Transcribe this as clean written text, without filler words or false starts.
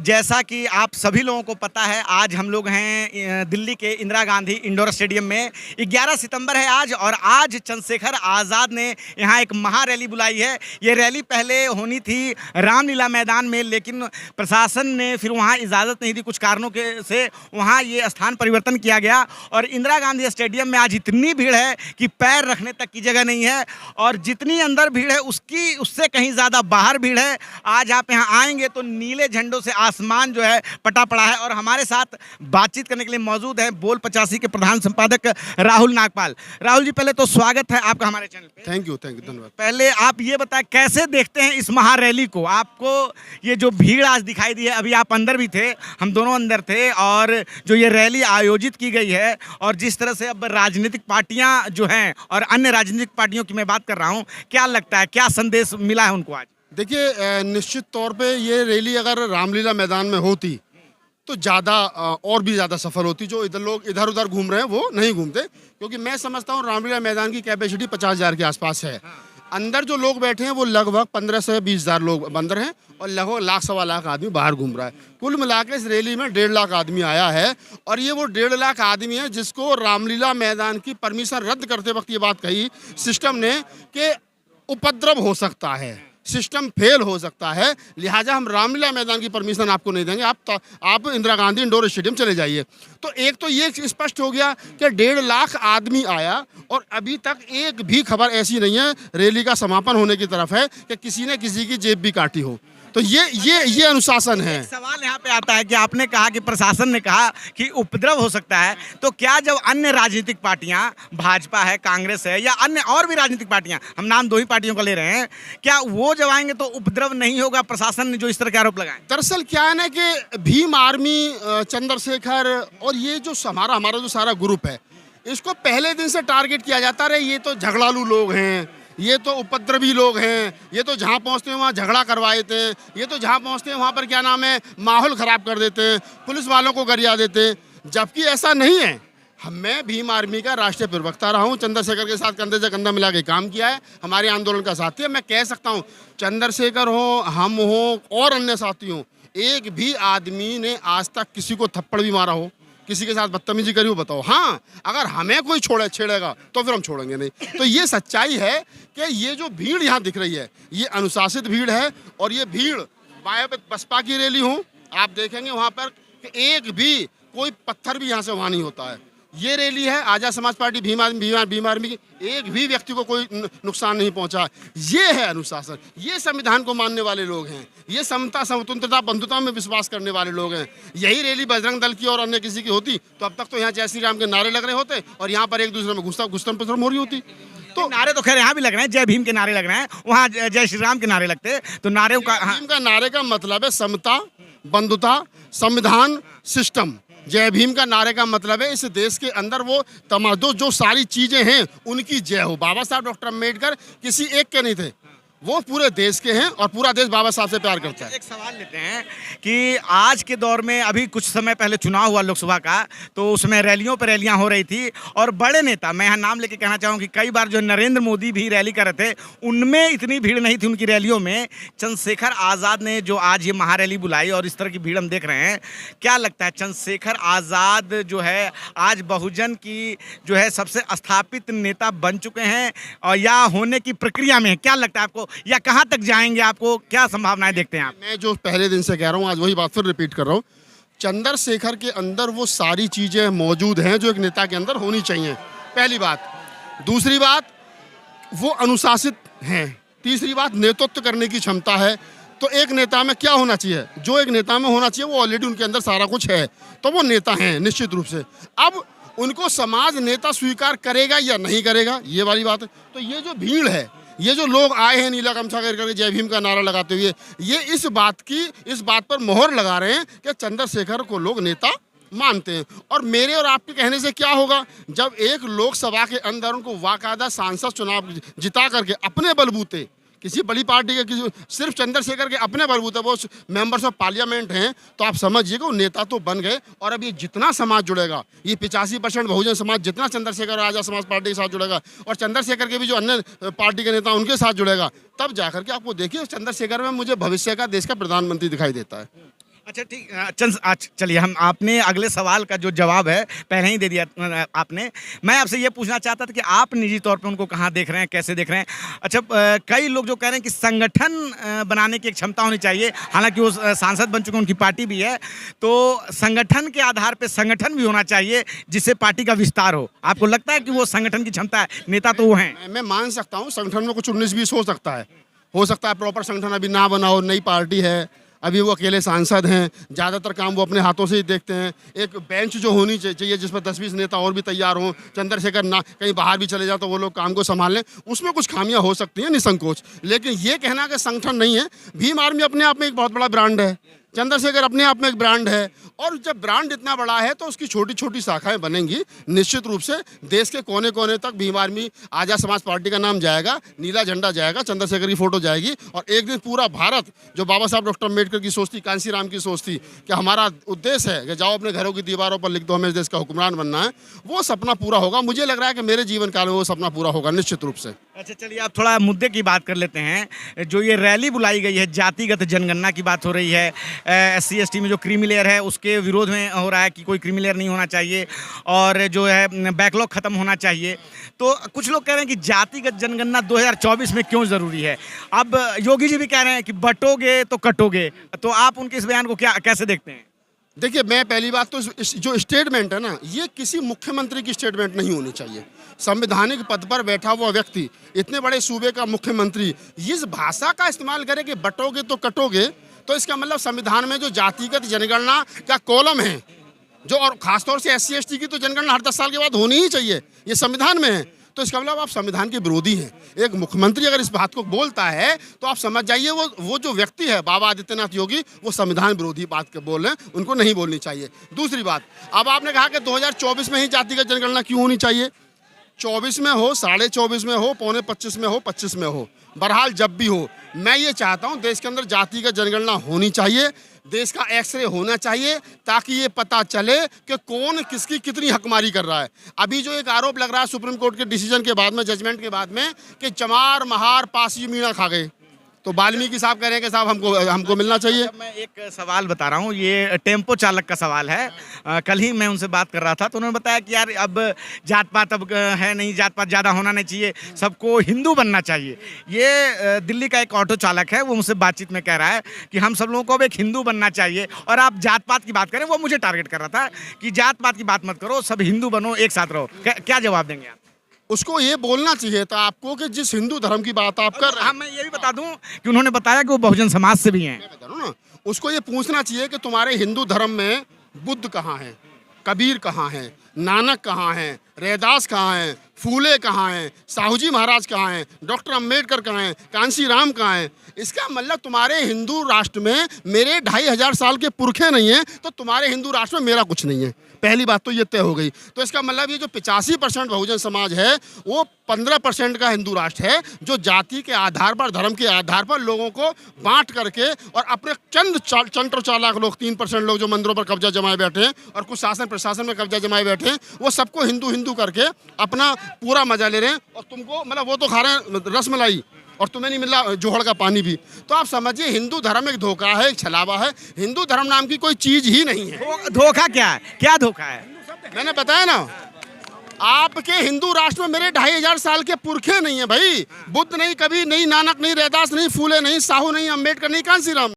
जैसा कि आप सभी लोगों को पता है, आज हम लोग हैं दिल्ली के इंदिरा गांधी इंडोर स्टेडियम में। 11 सितंबर है आज, और आज चंद्रशेखर आज़ाद ने यहाँ एक महा रैली बुलाई है। ये रैली पहले होनी थी रामलीला मैदान में, लेकिन प्रशासन ने फिर वहाँ इजाज़त नहीं दी, कुछ कारणों के से वहाँ ये स्थान परिवर्तन किया गया। और इंदिरा गांधी स्टेडियम में आज इतनी भीड़ है कि पैर रखने तक की जगह नहीं है, और जितनी अंदर भीड़ है उससे कहीं ज़्यादा बाहर भीड़ है। आज आप यहाँ आएंगे तो नीले झंडों से आसमान जो है पटा पड़ा है। और हमारे साथ बातचीत करने के लिए मौजूद है बोल 85 के प्रधान संपादक राहुल नागपाल। राहुल जी, पहले तो स्वागत है आपका हमारे चैनल पे। थैंक यू, धन्यवाद। पहले आप ये बताएं, कैसे देखते हैं इस महा रैली को? आपको ये जो भीड़ आज दिखाई दी है, अभी आप अंदर भी थे, हम दोनों अंदर थे, और जो ये रैली आयोजित की गई है, और जिस तरह से अब राजनीतिक पार्टियां जो हैं और अन्य राजनीतिक पार्टियों की मैं बात कर रहा हूं, क्या लगता है, क्या संदेश मिला है उनको आज? देखिए, निश्चित तौर पे ये रैली अगर रामलीला मैदान में होती तो ज़्यादा और भी ज़्यादा सफल होती। जो लोग इधर उधर घूम रहे हैं वो नहीं घूमते, क्योंकि मैं समझता हूँ रामलीला मैदान की कैपेसिटी 50,000 के आसपास है। अंदर जो लोग बैठे हैं वो लगभग 15 से 20,000 लोग अंदर हैं, और लगभग 1 लाख सवा लाख आदमी बाहर घूम रहा है। कुल मिलाकर इस रैली में 1.5 लाख आदमी आया है, और ये वो 1.5 लाख आदमी है जिसको रामलीला मैदान की परमिशन रद्द करते वक्त ये बात कही सिस्टम ने कि उपद्रव हो सकता है, सिस्टम फेल हो सकता है, लिहाजा हम रामलीला मैदान की परमिशन आपको नहीं देंगे, आप इंदिरा गांधी इंडोर स्टेडियम चले जाइए। तो एक तो ये स्पष्ट हो गया कि 1.5 लाख आदमी आया, और अभी तक एक भी खबर ऐसी नहीं है रैली का समापन होने की तरफ है कि किसी ने किसी की जेब भी काटी हो। तो ये अनुशासन है। सवाल यहाँ पे आता है कि आपने कहा कि प्रशासन ने कहा कि उपद्रव हो सकता है, तो क्या जब अन्य राजनीतिक पार्टियां, भाजपा है, कांग्रेस है, या अन्य और भी राजनीतिक पार्टियां, हम नाम 2 ही पार्टियों का ले रहे हैं, क्या वो जब आएंगे तो उपद्रव नहीं होगा? प्रशासन ने जो इस तरह के आरोप लगाए। दरअसल क्या है ना कि भीम आर्मी, चंद्रशेखर और ये जो हमारा जो सारा ग्रुप है, इसको पहले दिन से टारगेट किया जाता रहे। ये तो झगड़ालू लोग हैं, ये तो उपद्रवी लोग हैं, ये तो जहाँ पहुँचते हैं वहाँ झगड़ा करवा देते हैं, ये तो जहाँ पहुँचते हैं वहाँ पर क्या नाम है माहौल ख़राब कर देते हैं, पुलिस वालों को गरिया देते हैं, जबकि ऐसा नहीं है। मैं भीम आर्मी का राष्ट्रीय प्रवक्ता रहा हूँ, चंद्रशेखर के साथ कंधे से कंधा मिला के काम किया है, हमारे आंदोलन का साथी है। मैं कह सकता हूँ चंद्रशेखर हो, हम हो और अन्य साथी हों, एक भी आदमी ने आज तक किसी को थप्पड़ भी मारा हो, किसी के साथ बदतमीजी करी हो, बताओ? हाँ, अगर हमें कोई छेड़ेगा तो फिर हम छोड़ेंगे नहीं। तो ये सच्चाई है कि ये जो भीड़ यहाँ दिख रही है ये अनुशासित भीड़ है, और ये भीड़ बसपा की रैली हो, आप देखेंगे वहाँ पर कि एक भी कोई पत्थर भी यहाँ से वहाँ नहीं होता है। ये रैली है आज़ाद समाज पार्टी भीम आर्मी की, एक भी व्यक्ति को कोई नुकसान नहीं पहुंचा। ये है अनुशासन, ये संविधान को मानने वाले लोग हैं, ये समता, स्वतंत्रता, बंधुता में विश्वास करने वाले लोग हैं। यही रैली बजरंग दल की और अन्य किसी की होती तो अब तक तो यहाँ जय श्री राम के नारे लग रहे होते, और यहाँ पर एक दूसरे में घुसम पुसम हो रही होती। तो नारे तो खैर यहाँ भी लग रहे हैं, जय भीम के नारे लग रहे हैं, वहाँ जय श्री राम के नारे लगते, तो नारे का, भीम का नारे का मतलब है समता, बंधुता, संविधान, सिस्टम। जय भीम का नारे का मतलब है इस देश के अंदर वो तमाम जो सारी चीजें हैं उनकी जय हो। बाबा साहब डॉक्टर अम्बेडकर किसी एक के नहीं थे, वो पूरे देश के हैं, और पूरा देश बाबा साहब से प्यार करता है। एक सवाल लेते हैं कि आज के दौर में, अभी कुछ समय पहले चुनाव हुआ लोकसभा का, तो उसमें रैलियों पर रैलियां हो रही थी, और बड़े नेता, मैं यहाँ नाम लेके कहना चाहूँ कि कई बार जो नरेंद्र मोदी भी रैली कर रहे थे, उनमें इतनी भीड़ नहीं थी उनकी रैलियों में। चंद्रशेखर आज़ाद ने जो आज ये महारैली बुलाई और इस तरह की भीड़ हम देख रहे हैं, क्या लगता है चंद्रशेखर आज़ाद जो है आज बहुजन की जो है सबसे स्थापित नेता बन चुके हैं, और या होने की प्रक्रिया में? क्या लगता है आपको, या कहां तक जाएंगे? आपको क्या संभावनाएं देखते हैं आप? मैं जो पहले दिन से कह रहा हूं, आज वही बात फिर रिपीट कर रहा हूं। चंद्रशेखर के अंदर वो सारी चीजें मौजूद हैं जो एक नेता के अंदर होनी चाहिए, पहली बात। दूसरी बात, वो अनुशासित हैं। तीसरी बात, नेतृत्व करने की क्षमता है। तो एक नेता में क्या होना चाहिए? जो एक नेता में होना चाहिए वो ऑलरेडी उनके अंदर सारा कुछ है, तो वो नेता हैं निश्चित रूप से। अब उनको समाज नेता स्वीकार करेगा या नहीं करेगा, ये वाली बात है। तो ये जो भीड़ है, ये जो लोग आए हैं नीला गमछा करके जय भीम का नारा लगाते हुए, ये इस बात पर मोहर लगा रहे हैं कि चंद्रशेखर को लोग नेता मानते हैं। और मेरे और आपके कहने से क्या होगा, जब एक लोकसभा के अंदर उनको बाकायदा सांसद चुनाव जिता करके अपने बलबूते, किसी बड़ी पार्टी के सिर्फ चंद्रशेखर के अपने बलबूते वो मेंबर्स ऑफ पार्लियामेंट हैं, तो आप समझिएगा वो नेता तो बन गए। और अब ये जितना समाज जुड़ेगा, ये 85% बहुजन समाज जितना चंद्रशेखर और आज़ाद समाज पार्टी के साथ जुड़ेगा, और चंद्रशेखर के भी जो अन्य पार्टी के नेता उनके साथ जुड़ेगा, तब जाकर के आपको देखिए चंद्रशेखर में मुझे भविष्य का देश का प्रधानमंत्री दिखाई देता है। अच्छा ठीक चलिए हम आपने अगले सवाल का जो जवाब है पहले ही दे दिया आपने। मैं आपसे ये पूछना चाहता था कि आप निजी तौर पे उनको कहाँ देख रहे हैं, कैसे देख रहे हैं? अच्छा कई लोग जो कह रहे हैं कि संगठन बनाने की एक क्षमता होनी चाहिए, हालांकि वो सांसद बन चुके हैं, उनकी पार्टी भी है, तो संगठन के आधार पर संगठन भी होना चाहिए जिससे पार्टी का विस्तार हो। आपको लगता है कि वो संगठन की क्षमता है? नेता तो वो हैं। मैं मान सकता हूँ संगठन में कुछ 19-20 हो सकता है प्रॉपर संगठन अभी ना बना हो, नई पार्टी है, अभी वो अकेले सांसद हैं, ज़्यादातर काम वो अपने हाथों से ही देखते हैं। एक बेंच जो होनी चाहिए जिस पर 10-20 नेता और भी तैयार हों, चंद्रशेखर ना कहीं बाहर भी चले जाओ तो वो लोग काम को संभाल लें, उसमें कुछ खामियां हो सकती हैं निसंकोच। लेकिन ये कहना कि संगठन नहीं है, भीम आर्मी अपने आप में एक बहुत बड़ा ब्रांड है, चंद्रशेखर अपने आप में एक ब्रांड है, और जब ब्रांड इतना बड़ा है तो उसकी छोटी छोटी शाखाएं बनेंगी। निश्चित रूप से देश के कोने कोने तक भीम आर्मी आज़ाद समाज पार्टी का नाम जाएगा, नीला झंडा जाएगा, चंद्रशेखर की फोटो जाएगी, और एक दिन पूरा भारत, जो बाबा साहब डॉक्टर अम्बेडकर की सोच थी, कांसी राम की सोच थी कि हमारा उद्देश्य है कि जाओ अपने घरों की दीवारों पर लिख दो हमें इस देश का हुक्मरान बनना है, वो सपना पूरा होगा। मुझे लग रहा है कि मेरे जीवन काल में वो सपना पूरा होगा निश्चित रूप से। अच्छा चलिए आप थोड़ा मुद्दे की बात कर लेते हैं। जो ये रैली बुलाई गई है, जातिगत जनगणना की बात हो रही है, SC ST में जो क्रीमी लेयर है उसके विरोध में हो रहा है कि कोई क्रीमी लेयर नहीं होना चाहिए, और जो है बैकलॉग खत्म होना चाहिए। तो कुछ लोग कह रहे हैं कि जातिगत जनगणना 2024 में क्यों ज़रूरी है? अब योगी जी भी कह रहे हैं कि बटोगे तो कटोगे, तो आप उनके इस बयान को कैसे देखते हैं? देखिए, मैं पहली बात तो जो स्टेटमेंट है ना, ये किसी मुख्यमंत्री की स्टेटमेंट नहीं होनी चाहिए। संवैधानिक पद पर बैठा हुआ व्यक्ति, इतने बड़े सूबे का मुख्यमंत्री, इस भाषा का इस्तेमाल करे कि बटोगे तो कटोगे, तो इसका मतलब संविधान में जो जातिगत जनगणना का कॉलम है, जो और खासतौर से SC ST की तो जनगणना हर 10 साल के बाद होनी ही चाहिए, ये संविधान में है, तो इसका मतलब आप संविधान के विरोधी हैं। एक मुख्यमंत्री अगर इस बात को बोलता है तो आप समझ जाइए वो जो व्यक्ति है बाबा आदित्यनाथ योगी, वो संविधान विरोधी बात के बोल रहे हैं, उनको नहीं बोलनी चाहिए। दूसरी बात, अब आपने कहा कि 2024 में ही जातिगत जनगणना क्यों होनी चाहिए? 24 में हो, 24.5 में हो, पौने 25 में हो, 25 में हो, बहरहाल जब भी हो, मैं ये चाहता हूँ देश के अंदर जातिगत जनगणना होनी चाहिए, देश का एक्सरे होना चाहिए, ताकि ये पता चले कि कौन किसकी कितनी हकमारी कर रहा है। अभी जो एक आरोप लग रहा है सुप्रीम कोर्ट के डिसीजन के बाद में, जजमेंट के बाद में, कि चमार महार पासी मीणा खा गए, तो वाल्मीकि साहब कह रहे हैं कि साहब हमको मिलना चाहिए। मैं एक सवाल बता रहा हूँ, ये टेम्पो चालक का सवाल है। कल ही मैं उनसे बात कर रहा था तो उन्होंने बताया कि यार अब जात पात अब है नहीं, जात पात ज़्यादा होना नहीं चाहिए, सबको हिंदू बनना चाहिए। ये दिल्ली का एक ऑटो चालक है, वो मुझसे बातचीत में कह रहा है कि हम सब लोगों को अब एक हिंदू बनना चाहिए, और आप जात पात की बात करें, वो मुझे टारगेट कर रहा था कि जात पात की बात मत करो, सब हिंदू बनो, एक साथ रहो। क्या जवाब देंगे आप? उसको ये बोलना चाहिए था आपको कि जिस हिंदू धर्म की बात आप कर रहे हैं, हाँ मैं ये भी बता दूं कि उन्होंने बताया कि वो बहुजन समाज से भी हैं। मैं बता रहा हूं ना, उसको ये पूछना चाहिए कि तुम्हारे हिंदू धर्म में बुद्ध कहाँ है, कबीर कहाँ है, नानक कहाँ है, रैदास कहाँ है, फूले कहाँ हैं, साहूजी महाराज कहाँ हैं, डॉक्टर अम्बेडकर कहाँ हैं, कांसी राम कहाँ हैं। इसका मतलब तुम्हारे हिंदू राष्ट्र में मेरे 2500 साल के पुरखे नहीं हैं, तो तुम्हारे हिंदू राष्ट्र में मेरा कुछ नहीं है। पहली बात तो ये तय हो गई। तो इसका मतलब ये जो 85% बहुजन समाज है, वो 15% का हिंदू राष्ट्र है, जो जाति के आधार पर, धर्म के आधार पर लोगों को बांट करके, और अपने चंद चंट्र चालाक लोग, 3% लोग जो मंदिरों पर कब्जा जमाए बैठे हैं और कुछ शासन प्रशासन में कब्जा जमाए बैठे हैं, वो सबको हिंदू हिंदू करके अपना पूरा मजा ले रहे हैं। और तुमको मतलब वो तो खा रहे हैं रसमलाई, और तुम्हें नहीं मिल रहा जोहड़ का पानी भी। तो आप समझिए हिंदू धर्म एक धोखा है, एक छलावा है। हिंदू धर्म नाम की कोई चीज ही नहीं है। धोखा क्या है? क्या धोखा है? मैंने बताया ना, आपके हिंदू राष्ट्र में मेरे 2500 साल के पुरखे नहीं है भाई। बुद्ध नहीं, कबीर नहीं, नानक नहीं, रैदास नहीं, फूले नहीं, साहू नहीं, अम्बेडकर नहीं, कांसी राम।